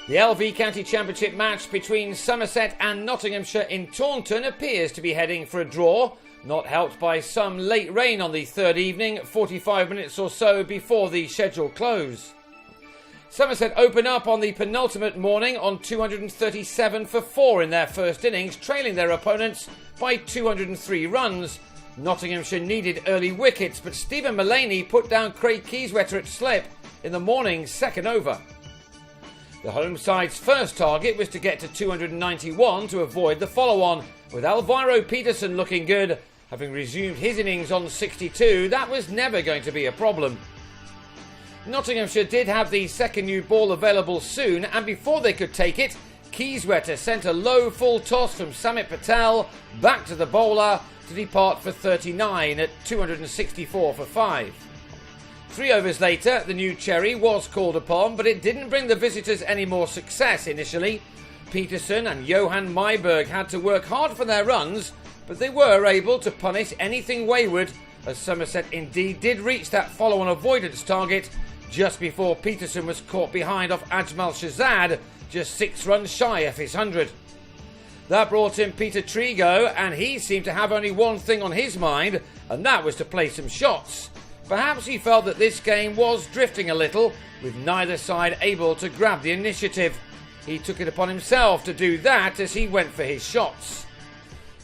The LV County Championship match between Somerset and Nottinghamshire in Taunton appears to be heading for a draw, not helped by some late rain on the third evening, 45 minutes or so before the scheduled close. Somerset open up on the penultimate morning on 237 for 4 in their first innings, trailing their opponents by 203 runs. Nottinghamshire needed early wickets, but Stephen Mullaney put down Craig Keyswetter at slip in the morning's second over. The home side's first target was to get to 291 to avoid the follow-on, with Alvaro Peterson looking good. Having resumed his innings on 62, that was never going to be a problem. Nottinghamshire did have the second new ball available soon, and before they could take it, Keyswetter sent a low full toss from Samit Patel back to the bowler to depart for 39 at 264 for 5. 3 overs later, the new cherry was called upon, but it didn't bring the visitors any more success initially. Peterson and Johan Myberg had to work hard for their runs, but they were able to punish anything wayward, as Somerset indeed did reach that follow-on avoidance target just before Peterson was caught behind off Ajmal Shahzad, just 6 runs shy of his 100. That brought in Peter Trigo, and he seemed to have only one thing on his mind, and that was to play some shots. Perhaps he felt that this game was drifting a little, with neither side able to grab the initiative. He took it upon himself to do that as he went for his shots.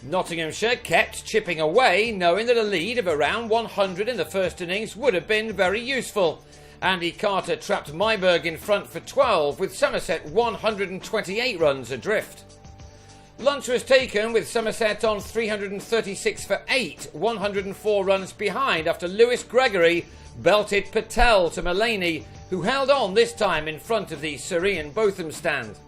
Nottinghamshire kept chipping away, knowing that a lead of around 100 in the first innings would have been very useful. Andy Carter trapped Myberg in front for 12, with Somerset 128 runs adrift. Lunch was taken with Somerset on 336 for 8, 104 runs behind after Lewis Gregory belted Patel to Mullaney, who held on this time in front of the Syrian Botham stand.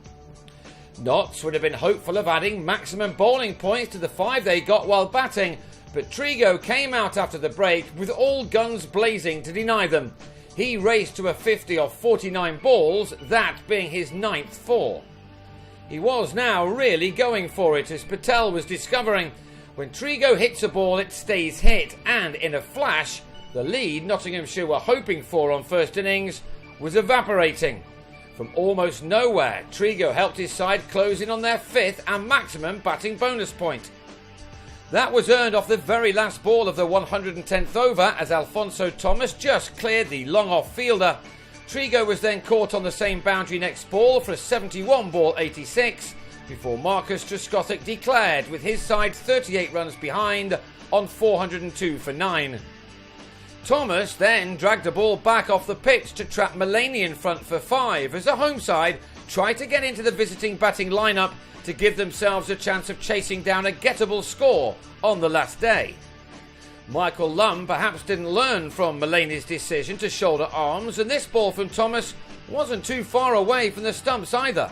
Notts would have been hopeful of adding maximum bowling points to the 5 they got while batting, but Trigo came out after the break with all guns blazing to deny them. He raced to a 50 off 49 balls, that being his 9th 4. He was now really going for it, as Patel was discovering. When Trigo hits a ball, it stays hit, and in a flash, the lead Nottinghamshire were hoping for on first innings was evaporating. From almost nowhere, Trigo helped his side close in on their 5th and maximum batting bonus point. That was earned off the very last ball of the 110th over, as Alfonso Thomas just cleared the long-off fielder. Trigo was then caught on the same boundary next ball for a 71 ball 86, before Marcus Trescothick declared, with his side 38 runs behind on 402 for 9. Thomas then dragged the ball back off the pitch to trap Mullaney in front for 5, as the home side tried to get into the visiting batting lineup to give themselves a chance of chasing down a gettable score on the last day. Michael Lumb perhaps didn't learn from Mullaney's decision to shoulder arms, and this ball from Thomas wasn't too far away from the stumps either.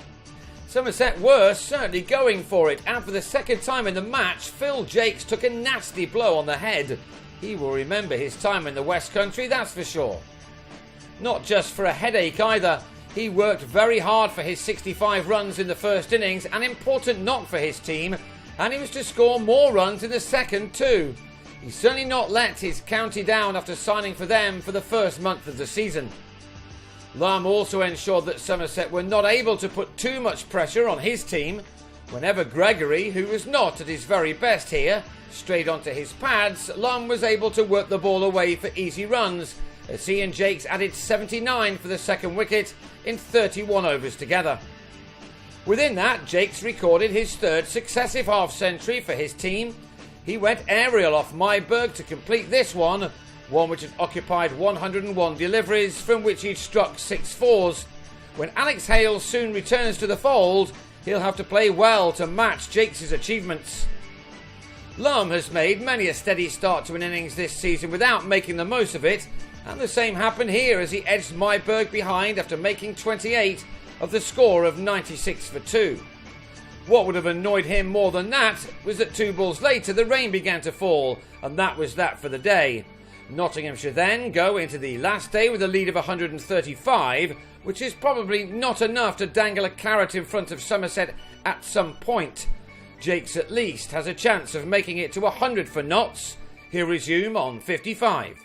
Somerset were certainly going for it, and for the second time in the match, Phil Jakes took a nasty blow on the head. He will remember his time in the West Country, that's for sure. Not just for a headache either. He worked very hard for his 65 runs in the first innings, an important knock for his team, and he was to score more runs in the second too. He's certainly not let his county down after signing for them for the first month of the season. Lumb also ensured that Somerset were not able to put too much pressure on his team. Whenever Gregory, who was not at his very best here, strayed onto his pads, Lumb was able to work the ball away for easy runs, as he and Jakes added 79 for the second wicket in 31 overs together. Within that, Jakes recorded his 3rd successive half-century for his team. He went aerial off Myberg to complete this one which had occupied 101 deliveries, from which he'd struck 6 fours. When Alex Hale soon returns to the fold, he'll have to play well to match Jakes' achievements. Lumb has made many a steady start to an innings this season without making the most of it, and the same happened here as he edged Myberg behind after making 28 of the score of 96 for 2. What would have annoyed him more than that was that 2 balls later the rain began to fall, and that was that for the day. Nottinghamshire then go into the last day with a lead of 135, which is probably not enough to dangle a carrot in front of Somerset at some point. Jakes at least has a chance of making it to 100 for Notts. He'll resume on 55.